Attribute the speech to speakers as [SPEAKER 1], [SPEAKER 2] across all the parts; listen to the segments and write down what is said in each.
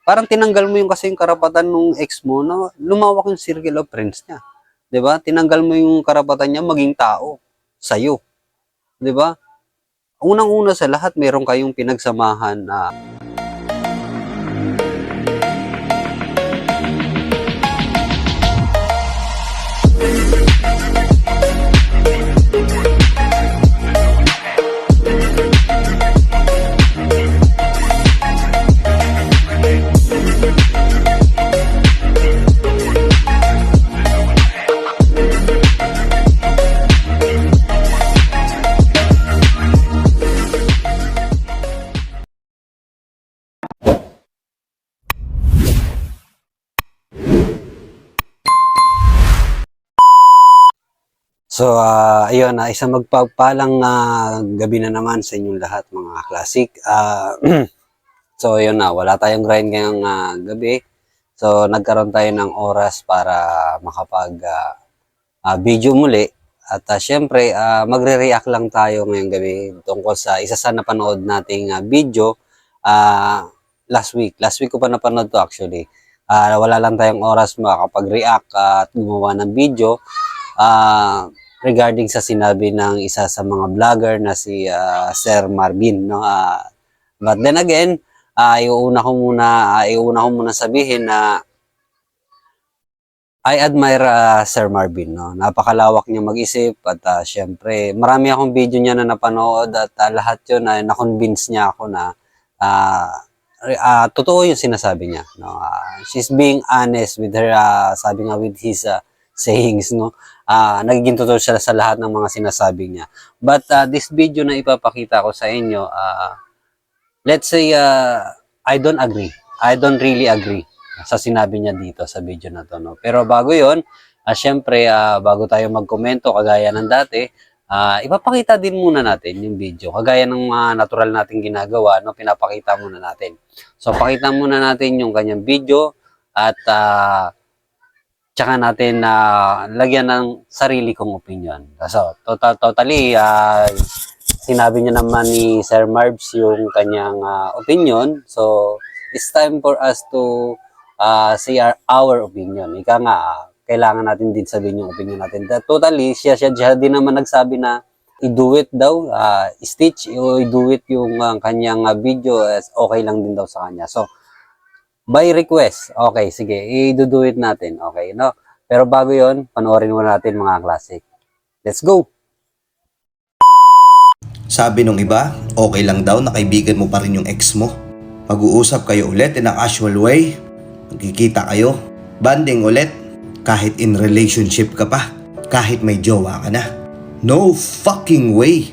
[SPEAKER 1] Parang tinanggal mo yung kasi yung karapatan ng ex mo na lumawak yung circle of friends niya. 'Di ba? Tinanggal mo yung karapatan niya maging tao sa'yo. 'Di ba? Unang-una sa lahat, meron kayong pinagsamahan na So, ayun, isang magpagpalang gabi na naman sa inyong lahat, mga classic. So, ayun na, wala tayong grind ngayong gabi. So, nagkaroon tayo ng oras para makapag-video muli. At syempre, magre-react lang tayo ngayong gabi tungkol sa isa sa napanood nating video last week. Last week ko pa napanood to actually. Wala lang tayong oras makapag-react at gumawa ng video. Regarding sa sinabi ng isa sa mga vlogger na si Sir Marvin, no? But then again, iuuna ko muna sabihin na I admire Sir Marvin, no? Napakalawak niya mag-isip at syempre, marami akong video niya na napanood at lahat 'yon ay na-convince niya ako na totoo yung sinasabi niya, no? She's being honest with her sabi nga with his sayings, no? Nagiging totoo siya sa lahat ng mga sinasabi niya. But this video na ipapakita ko sa inyo, let's say I don't agree. I don't really agree sa sinabi niya dito sa video na to, no? Pero bago 'yon, syempre bago tayo magkomento kagaya ng dati, ipapakita din muna natin yung video. Kagaya ng natural nating ginagawa, no? Pinapakita muna natin. So pakita muna natin yung kanyang video at tsaka natin lagyan ng sarili kong opinion. So, totally, sinabi niya naman ni Sir Marbs yung kanyang opinion. So, it's time for us to say our opinion. Ika nga, kailangan natin din sabihin yung opinion natin. Totally, siya din naman nagsabi na i-do it daw, stitch, i-do it yung kanyang video, okay lang din daw sa kanya. So, by request. Okay, sige. I-do it natin. Okay, no? Pero bago yon, panoorin muna natin mga classic. Let's go!
[SPEAKER 2] Sabi nung iba, okay lang daw na kaibigan mo pa rin yung ex mo. Pag-uusap kayo ulit in a casual way. Magkikita kayo. Banding ulit. Kahit in relationship ka pa. Kahit may jowa ka na. No fucking way!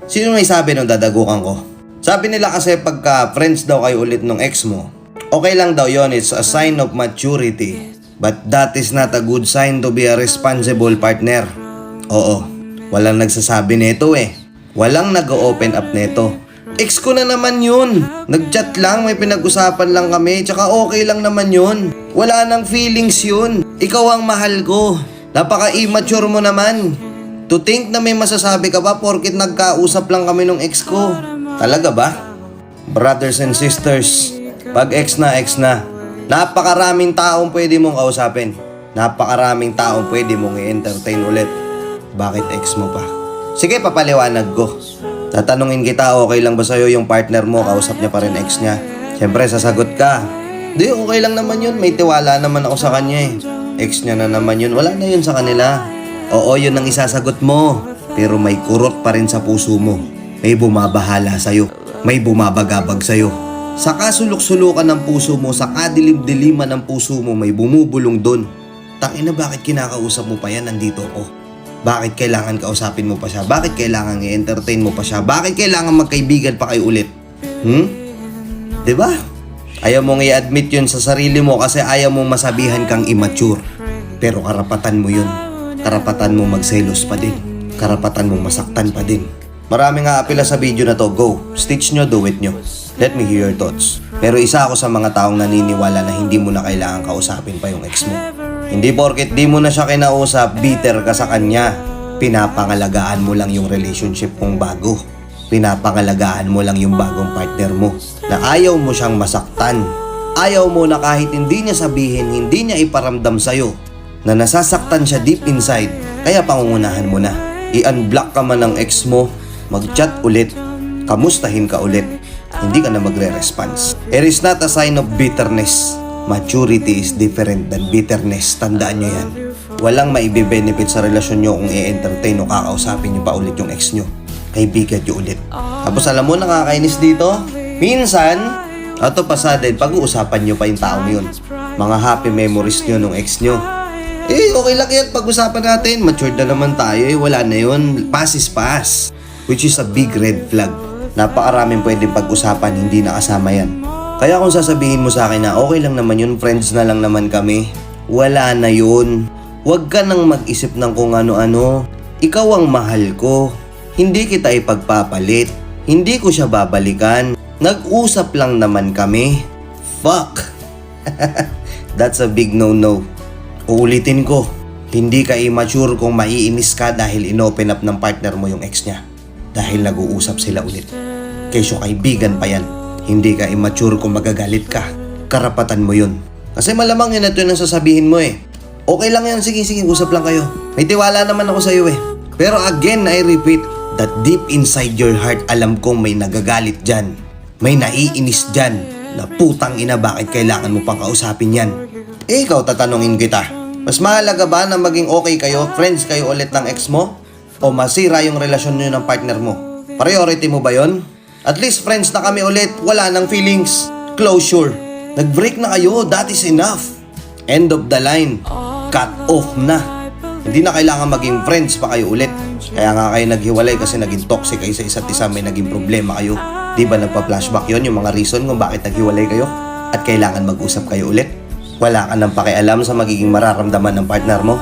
[SPEAKER 2] Sino may sabi nung dadagukan ko? Sabi nila kasi pagka friends daw kayo ulit nung ex mo, okay lang daw yon, it's a sign of maturity. But that is not a good sign to be a responsible partner. Oo, walang nagsasabi nito eh. Walang nag-open up nito. Ex ko na naman yun. Nag-chat lang, may pinag-usapan lang kami, tsaka okay lang naman yun. Wala nang feelings yun. Ikaw ang mahal ko. Napaka-immature mo naman. To think na may masasabi ka ba porkit nagkausap lang kami nung ex ko. Talaga ba? Brothers and sisters, pag ex na, napakaraming taong pwede mong kausapin. Napakaraming taong pwede mong i-entertain ulit. Bakit ex mo pa? Sige, papaliwanag ko. Tatanungin kita, okay lang ba sa'yo yung partner mo, kausap niya pa rin ex niya? Siyempre, sasagot ka. Di, okay lang naman yun. May tiwala naman ako sa kanya eh. Ex niya na naman yun. Wala na yun sa kanila. Oo, yun ang isasagot mo. Pero may kurot pa rin sa puso mo. May bumabahala sa'yo. May bumabagabag sa'yo. Sa kasulok-sulukan ng puso mo, sa kadilim-diliman ng puso mo, may bumubulong doon. Tangina, bakit kinakausap mo pa yan? Nandito ako. Bakit kailangan kausapin mo pa siya? Bakit kailangan i-entertain mo pa siya? Bakit kailangan magkaibigan pa kayo ulit? Diba? Ayaw mong i-admit yun sa sarili mo kasi ayaw mong masabihan kang immature. Pero karapatan mo yun. Karapatan mo magselos pa din. Karapatan mong masaktan pa din. Marami nga apela sa video na to. Go. Stitch nyo, do it nyo. Let me hear your thoughts. Pero isa ako sa mga taong naniniwala na hindi mo na kailangan kausapin pa yung ex mo. Hindi porket di mo na siya kinausap, bitter ka sa kanya. Pinapangalagaan mo lang yung relationship mong bago. Pinapangalagaan mo lang yung bagong partner mo. Na ayaw mo siyang masaktan. Ayaw mo na kahit hindi niya sabihin, hindi niya iparamdam sa'yo na nasasaktan siya deep inside. Kaya pangungunahan mo na. I-unblock ka man ng ex mo, mag-chat ulit, kamustahin ka ulit. Hindi ka na magre-response. It is not a sign of bitterness. Maturity is different than bitterness. Tandaan nyo yan. Walang maibe-benefit sa relasyon nyo kung i-entertain o kakausapin nyo pa ulit yung ex nyo. Kaibigan nyo ulit. Tapos alam mo, nakakainis dito? Minsan, ato pasaded, pag-uusapan nyo pa yung taong yun. Mga happy memories nyo nung ex nyo. Okay lang yan, pag-usapan natin. Matured na naman tayo, wala na yun. Pass is pass. Which is a big red flag. Napakaraming pwedeng pag-usapan, hindi nakasama yan. Kaya kung sasabihin mo sa akin na okay lang naman yun, friends na lang naman kami, wala na yun. Huwag ka nang mag-isip ng kung ano-ano. Ikaw ang mahal ko. Hindi kita ipagpapalit. Hindi ko siya babalikan. Nag-usap lang naman kami. Fuck. That's a big no-no. Uulitin ko. Hindi ka immature kung maiinis ka dahil inopen up ng partner mo yung ex niya. Dahil nag-uusap sila ulit. Kesyo kaibigan pa yan. Hindi ka immature kung magagalit ka. Karapatan mo yun. Kasi malamang yun ito yung sasabihin mo eh. Okay lang yan, sige, usap lang kayo. May tiwala naman ako sa'yo eh. Pero again, I repeat, that deep inside your heart, alam kong may nagagalit dyan. May naiinis dyan. Na putang ina, bakit kailangan mo pang kausapin yan? Ikaw tatanungin kita. Mas mahalaga ba na maging okay kayo, friends kayo ulit ng ex mo? O masira yung relasyon nyo ng partner mo? Priority mo ba yon? At least friends na kami ulit, wala nang feelings. Closure. Nag-break na kayo, that is enough. End of the line. Cut off na. Hindi na kailangan maging friends pa kayo ulit. Kaya nga kayo naghiwalay kasi naging toxic kayo sa isa't isa, may naging problema kayo. Di ba nagpa-flashback yon yung mga reason kung bakit naghiwalay kayo? At kailangan mag-usap kayo ulit? Wala ka nang pakialam sa magiging mararamdaman ng partner mo?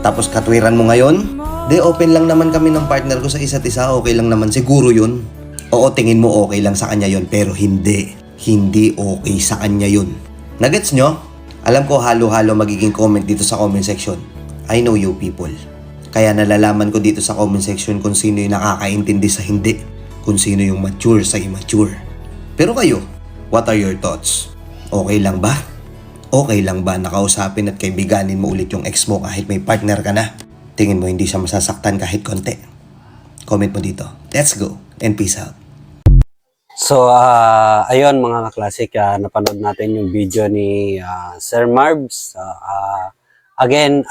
[SPEAKER 2] Tapos katwiran mo ngayon? Di, open lang naman kami ng partner ko sa isa't isa, okay lang naman siguro yun. Oo, tingin mo okay lang sa kanya yun, pero hindi. Hindi okay sa kanya yun. Nagets nyo? Alam ko halo-halo magiging comment dito sa comment section. I know you people. Kaya nalalaman ko dito sa comment section kung sino yung nakakaintindi sa hindi. Kung sino yung mature sa immature. Pero kayo, what are your thoughts? Okay lang ba? Okay lang ba nakausapin at kaibiganin mo ulit yung ex mo kahit may partner ka na? Tingin mo hindi siya masasaktan kahit konti? Comment mo dito. Let's go and peace out.
[SPEAKER 1] So, ayun mga kaklasik, napanood natin yung video ni Sir Marbs. Again,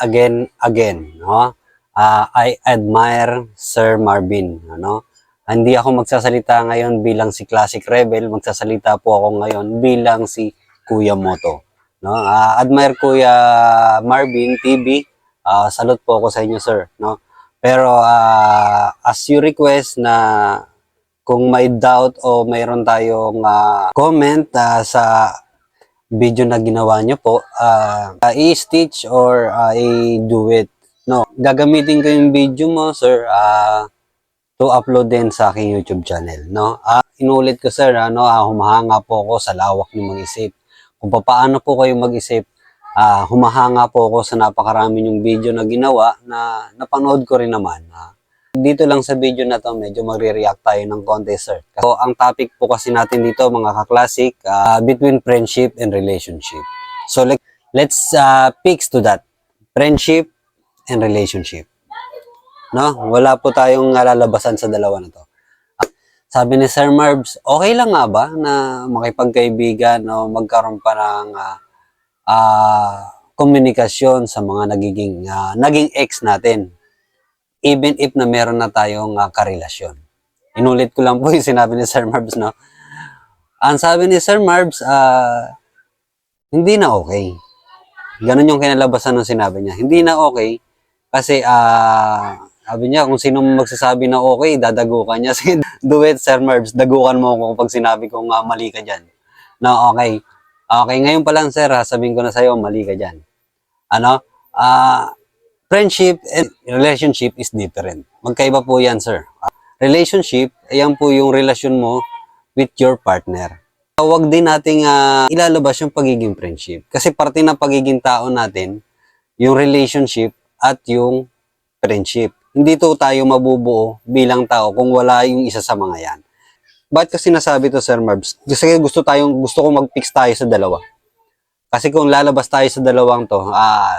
[SPEAKER 1] no? I admire Sir Marvin, ano? Hindi ako magsasalita ngayon bilang si Classic Rebel, magsasalita po ako ngayon bilang si Kuya Moto, no? Admire Kuya Marvin TV. Salute po ako sa inyo, sir, no? Pero as you request na kung may doubt o mayroon tayong comment sa video na ginawa nyo po, i-stitch or i-do it. No, gagamitin ko yung video mo, sir, to upload din sa aking YouTube channel, no? Inulit ko, sir, humahanga po ako sa lawak ng mag-isip. Kung paano po kayo mag-isip, humahanga po ako sa napakarami yung video na ginawa na napanood ko rin naman. Dito lang sa video na to, medyo magre-react tayo ng konti, sir. So, ang topic po kasi natin dito, mga kaklasik, between friendship and relationship. So, let's fix to that. Friendship and relationship. No? Wala po tayong lalabasan sa dalawa na to. Sabi ni Sir Marbs, okay lang nga ba na makipagkaibigan o magkaroon pa ng komunikasyon sa mga naging ex natin? Even if na meron na tayong karelasyon. Inulit ko lang po yung sinabi ni Sir Marbs, no? Ang sabi ni Sir Marbs, hindi na okay. Ganun yung kinalabasan ng sinabi niya. Hindi na okay kasi sabi niya, kung sino magsasabi na okay, dadagukan niya. Do it, Sir Marbs. Dagukan mo ako kapag sinabi kong mali ka dyan. No, okay. Okay, ngayon pa lang, sir, sabihin ko na sa'yo, mali ka dyan. Friendship and relationship is different. Magkaiba po yan, sir. Relationship, ayan po yung relasyon mo with your partner. Huwag din nating ilalabas yung pagiging friendship. Kasi parte ng pagiging tao natin, yung relationship at yung friendship. Hindi to tayo mabubuo bilang tao kung wala yung isa sa mga yan. Bakit ko sinasabi to, Sir Marbs? Kasi gusto ko mag-fix tayo sa dalawa. Kasi kung lalabas tayo sa dalawang to,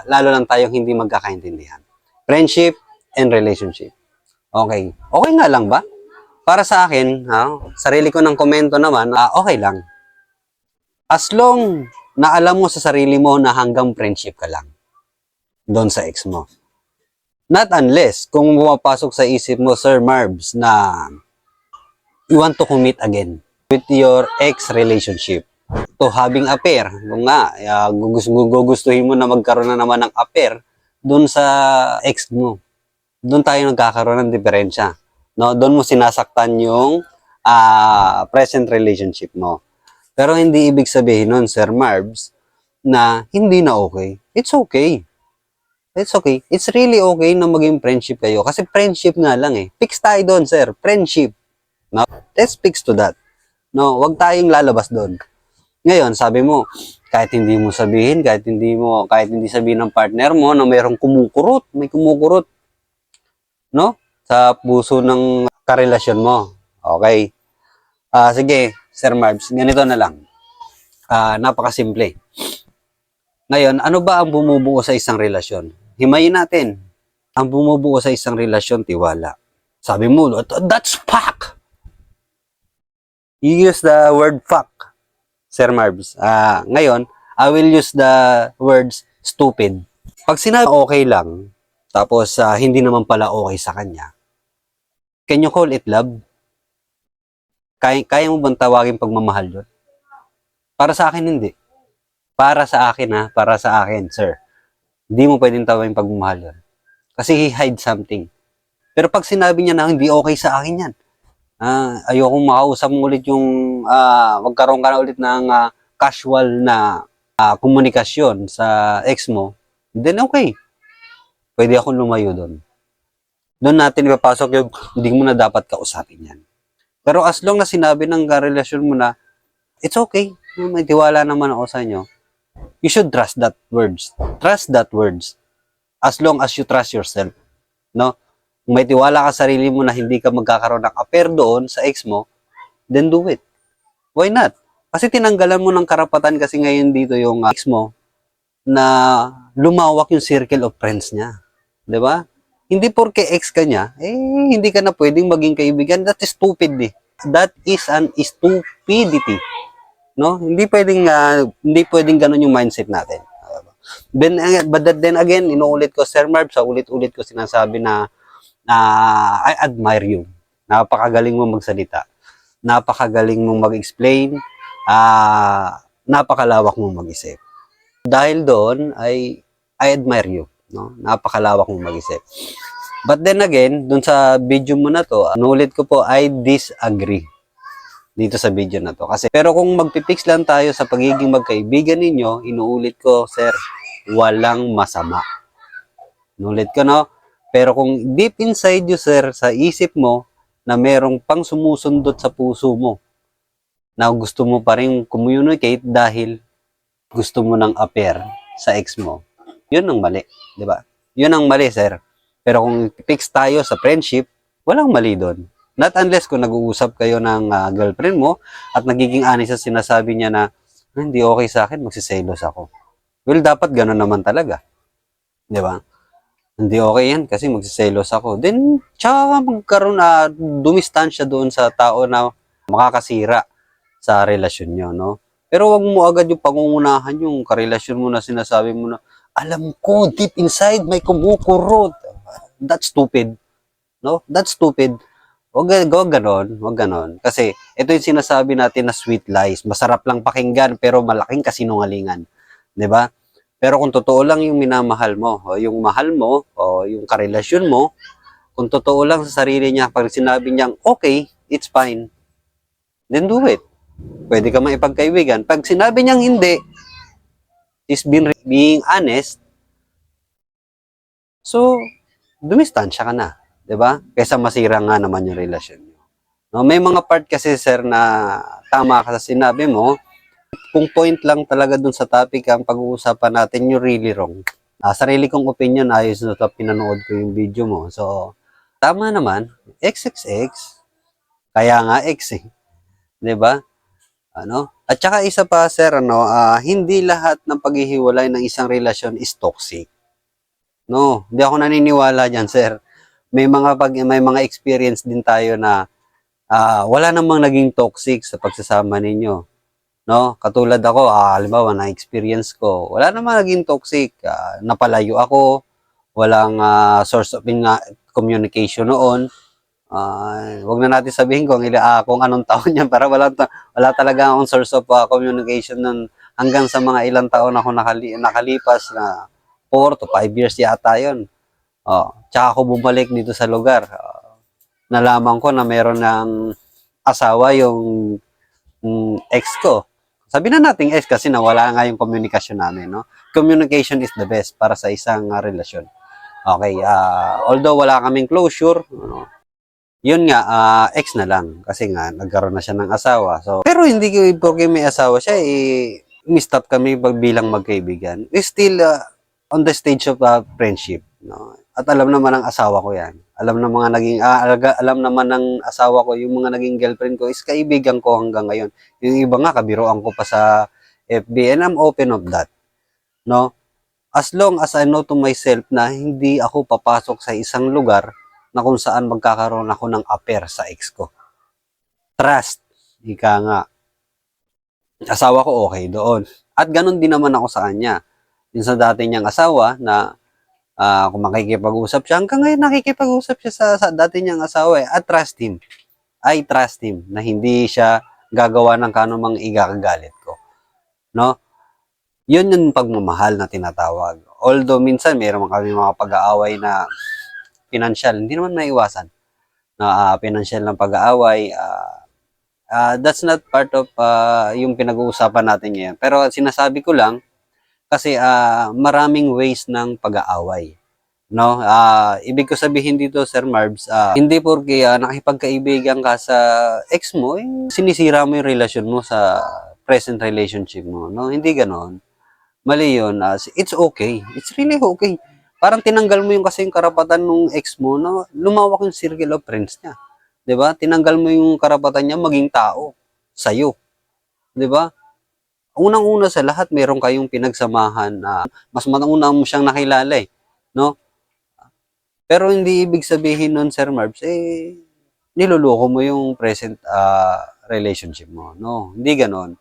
[SPEAKER 1] lalo lang tayong hindi magkakaintindihan. Friendship and relationship. Okay. Okay nga lang ba? Para sa akin, sarili ko ng komento naman, okay lang. As long na alam mo sa sarili mo na hanggang friendship ka lang doon sa ex mo. Not unless kung pumapasok sa isip mo, Sir Marbs, na you want to commit again with your ex relationship to having affair. Kung nga, gugustuhin mo na magkaroon na naman ng affair doon sa ex mo. Doon tayo nagkakaroon ng diferensya. No? Doon mo sinasaktan yung present relationship mo. Pero hindi ibig sabihin nun, Sir Marbs, na hindi na okay. It's okay. It's okay. It's really okay na maging friendship kayo. Kasi friendship nga lang eh. Fix tayo doon, sir. Friendship. No? Let's fix to that. No, wag tayong lalabas doon. Ngayon, sabi mo, kahit hindi mo sabihin, kahit hindi sabihin ng partner mo na mayroong kumukurot, may kumukurot, no? Sa puso ng karelasyon mo. Okay. Sige, Sir Marbs, ganito na lang. Napakasimple. Ngayon, ano ba ang bumubuo sa isang relasyon? Himayin natin. Ang bumubuo sa isang relasyon, tiwala. Sabi mo, that's fuck! You use the word fuck, Sir Marbs. Ngayon, I will use the words stupid. Pag sinabi okay lang, tapos hindi naman pala okay sa kanya, can you call it love? Kaya mo bang tawagin pagmamahal yun? Para sa akin, hindi. Para sa akin, para sa akin, sir. Hindi mo pwedeng tawagin pagmamahal yun. Kasi he hide something. Pero pag sinabi niya na hindi okay sa akin yan, ayokong makausap mo ulit yung magkaroon ka na ulit ng casual na komunikasyon sa ex mo, then okay. Pwede akong lumayo doon. Doon natin ipapasok yung hindi mo na dapat kausapin yan. Pero as long na sinabi ng karelasyon mo na, it's okay, may tiwala naman ako sa inyo, you should trust that words. Trust that words. As long as you trust yourself. No? Kung may tiwala ka sa sarili mo na hindi ka magkakaroon ng affair doon sa ex mo, then do it. Why not? Kasi tinanggalan mo ng karapatan kasi ngayon dito yung ex mo na lumawak yung circle of friends niya. 'Di ba? Hindi porke ex ka niya, hindi ka na pwedeng maging kaibigan. That is stupid eh. That is an stupidity. No? Hindi pwedeng ganun yung mindset natin. But then again, inuulit ko, Sir Marv, sa ulit-ulit ko sinasabi na I admire you. Napakagaling mo magsalita. Napakagaling mong mag-explain. Napakalawak mong mag-isip. Dahil doon, I admire you. No? Napakalawak mong mag-isip. But then again, doon sa video mo na to, inuulit ko po, I disagree dito sa video na to. Kasi, pero kung magpipix lang tayo sa pagiging magkaibigan ninyo, inuulit ko, sir, walang masama. Inuulit ko, no? Pero kung deep inside you, sir, sa isip mo, na merong pang sumusundot sa puso mo, na gusto mo pa rin communicate dahil gusto mo ng affair sa ex mo, yun ang mali. Di ba? Yun ang mali, sir. Pero kung fix tayo sa friendship, walang mali doon. Not unless kung nag-uusap kayo ng girlfriend mo at nagiging honest sa sinasabi niya na hindi okay sa akin, magsiselos ako. Well, dapat gano'n naman talaga. Di ba? Hindi okay yan kasi magsiselos ako. Then, tsaka magkaroon dumistansya doon sa tao na makakasira sa relasyon nyo, no? Pero wag mo agad yung pangungunahan yung karelasyon mo na sinasabi mo na, alam ko, deep inside, may kumukurot. That's stupid. No? That's stupid. Wag ganon. Kasi ito yung sinasabi natin na sweet lies. Masarap lang pakinggan pero malaking kasinungalingan. 'Di ba? Pero kung totoo lang yung minamahal mo, o yung mahal mo, o yung karelasyon mo, kung totoo lang sa sarili niya, pag sinabi niyang, okay, it's fine, then do it. Pwede ka maipagkaibigan. Pag sinabi niyang hindi, is being honest, so, dumistansya ka na. 'Di ba? Kaysa masira nga naman yung relasyon niyo. No, may mga part kasi, sir, na tama ka sa sinabi mo. Kung point lang talaga dun sa topic ang pag-uusapan natin, you're really wrong. Sarili kong opinion, ayos na ito, pinanood ko yung video mo. So, tama naman, XXX, kaya nga X eh. 'di ba? Ano? At saka isa pa sir, hindi lahat ng paghihiwalay ng isang relasyon is toxic. No, hindi ako naniniwala diyan, sir. May mga experience din tayo na wala namang naging toxic sa pagsasama ninyo, no? Katulad ako, halimbawa na experience ko, wala namang naging toxic. Napalayo ako, walang source of communication noon. Wag na natin sabihin kung anong taon niya para wala talaga akong source of communication nun hanggang sa mga ilang taon ako nakalipas na 4 to 5 years yata yun. Tsaka ako bumalik dito sa lugar. Nalaman ko na meron ng asawa yung ex ko. Sabi na nating ex kasi nawala nga yung komunikasyon namin, no? Communication is the best para sa isang relasyon. Okay, although wala kaming closure, yun nga, ex na lang. Kasi nga, nagkaroon na siya ng asawa. So, pero hindi ko, porque may asawa siya, mistap kami bilang magkaibigan. We still on the stage of friendship. No? At alam naman ng asawa ko yan. Alam naman ng asawa ko, yung mga naging girlfriend ko is kaibigan ko hanggang ngayon. Yung iba nga, kabiroan ko pa sa FB, and I'm open of that. No? As long as I know to myself na hindi ako papasok sa isang lugar na kung saan magkakaroon ako ng affair sa ex ko. Trust, ika nga. Asawa ko okay doon. At ganun din naman ako sa kanya. Yung sa dati niyang asawa na kung makikipag-usap siya, hanggang ngayon nakikipag-usap siya sa dati niyang asawa At trust him. I trust him na hindi siya gagawa ng kanumang igagagalit ko. No? Yun yung pagmamahal na tinatawag. Although minsan mayroon kami mga pag-aaway na financial, hindi naman maiwasan na financial ng pag-aaway. That's not part of yung pinag-uusapan natin ngayon. Pero sinasabi ko lang kasi maraming ways ng pag-aaway. No? Ibig ko sabihin dito, Sir Marbs, hindi porke nakipagkaibigan ka sa ex mo, sinisira mo yung relasyon mo sa present relationship mo. No? Hindi ganoon. Mali yun. It's okay. It's really okay. Parang tinanggal mo yung kasi yung karapatan ng ex mo na lumawak yung circle of friends niya. 'Di ba? Tinanggal mo yung karapatan niya maging tao sa'yo. 'Di ba? Unang-una sa lahat, meron kayong pinagsamahan na mas mauna mo siyang nakilala no? Pero hindi ibig sabihin nun, Sir Marbs, niloloko mo yung present relationship mo. No, hindi ganon.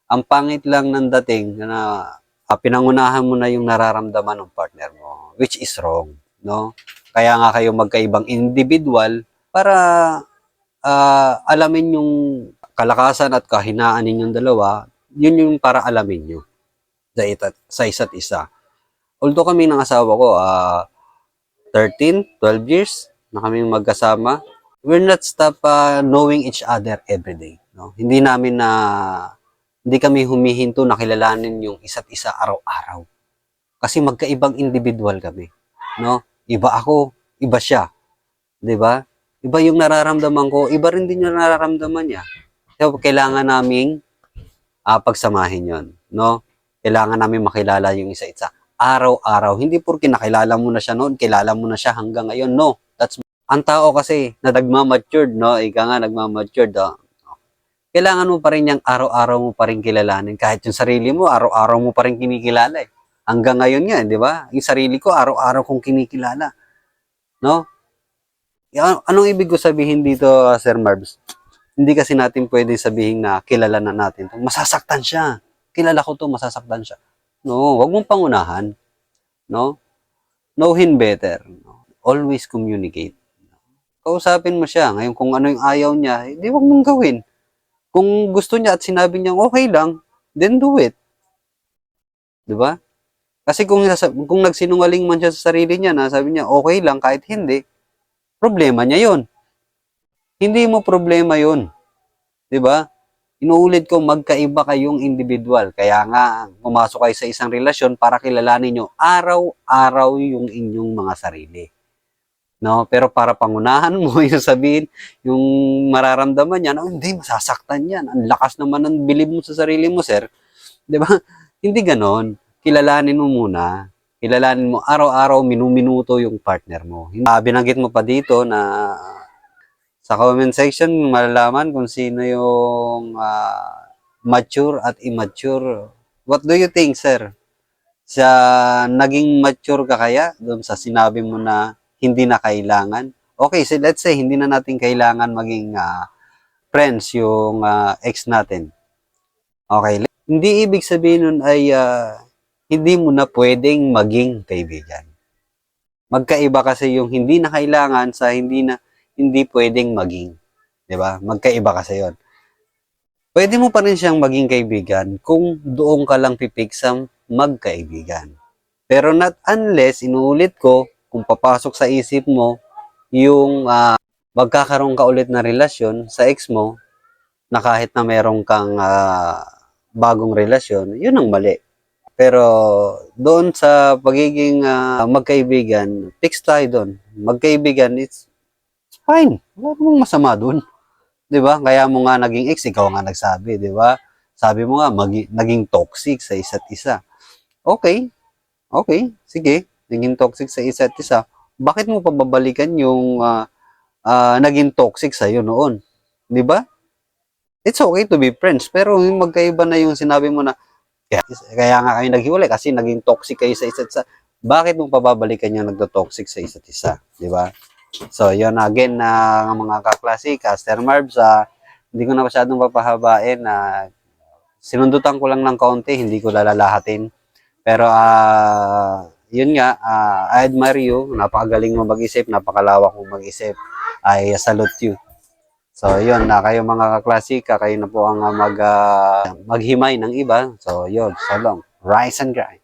[SPEAKER 1] Ang pangit lang ng dating na pinangunahan mo na yung nararamdaman ng partner mo, which is wrong, no? Kaya nga kayo magkaibang individual para alamin yung kalakasan at kahinaan ninyong dalawa, yun yung para alamin nyo sa isa't isa. Although kami ng asawa ko, 13, 12 years na kami magkasama, we're not stop knowing each other every day. No? Hindi kami humihinto na kilalanin yung isa't isa araw-araw. Kasi magkaibang individual kami. No? Iba ako, iba siya. 'Di ba? Iba yung nararamdaman ko, iba rin din yung nararamdaman niya. So, kailangan naming pagsamahin yon, no? Kailangan namin makilala yung isa-isa araw-araw. Hindi porke nakilala mo na siya noon, kilala mo na siya hanggang ngayon. No, ang tao kasi na nagmamatured, no? Ika nga nagmamatured. Kailangan mo pa rin yung araw-araw mo pa rin kilalanin. Kahit yung sarili mo, araw-araw mo pa rin kinikilala Hanggang ngayon nga, di ba? Yung sarili ko, araw-araw kong kinikilala. No? Anong ibig ko sabihin dito, Sir Marbs? Hindi kasi natin pwede sabihin na kilala na natin. Masasaktan siya. Kilala ko to, masasaktan siya. No, wag mong pangunahan. No? Know him better. No? Always communicate. Kausapin mo siya. Ngayon, kung ano yung ayaw niya, hindi wag mong gawin. Kung gusto niya at sinabi niya, okay lang, then do it. Diba? Kasi kung nagsinungaling man siya sa sarili niya na sabi niya, okay lang kahit hindi, problema niya yon. Hindi mo problema yon. Diba? Inuulit ko, magkaiba kayong individual. Kaya nga, pumasok kayo sa isang relasyon para kilalanin nyo araw-araw yung inyong mga sarili. No? Pero para pangunahan mo, yung sabihin, yung mararamdaman niya, hindi, masasaktan yan. Ang lakas naman ng bilib mo sa sarili mo, sir. Di ba? Hindi ganon. Kilalanin mo muna. Kilalanin mo, araw-araw, minuminuto yung partner mo. Binanggit mo pa dito na Sa comment section, malalaman kung sino yung mature at immature. What do you think, sir? Sa naging mature ka kaya doon sa sinabi mo na hindi na kailangan? Okay, so let's say hindi na natin kailangan maging friends yung ex natin. Okay, hindi ibig sabihin nun ay hindi mo na pwedeng maging kaibigan. Magkaiba kasi yung hindi na kailangan sa hindi pwedeng maging, 'di ba? Magkaiba kasi 'yon. Pwede mo pa rin siyang maging kaibigan kung doon ka lang pipik sa magkaibigan. Pero not unless, inuulit ko, kung papasok sa isip mo yung magkakaroon ka ulit na relasyon sa ex mo na kahit na meron kang bagong relasyon, yun ang mali. Pero doon sa pagiging magkaibigan, fix tayo doon. Magkaibigan, it's fine. Wala namang masama doon. 'Di ba? Kaya mo nga naging ex, ikaw nga nagsabi, 'di ba? Sabi mo nga naging toxic sa isa't isa. Okay. Okay, sige. Naging toxic sa isa't isa. Bakit mo pa babalikan yung naging toxic sa iyo noon? 'Di ba? It's okay to be friends, pero yung magkaiba na yung sinabi mo na kaya nga kayo naghiwalay kasi naging toxic kayo sa isa't isa. Bakit mo pa babalikan yung nagto-toxic sa isa't isa, 'di ba? So, yun again na mga kaklase, Caster Marbs, hindi ko na masyadong papahabain na sinundutan ko lang ng kaunti, hindi ko lalalahatin. Pero yun nga, I admire you, napakagaling mo mag-isip, napakalawak mo mag-isip. I salute you. So, yun, kayo mga kaklasika, kayo na po ang maghimay ng iba. So, yun, so long. Rise and grind.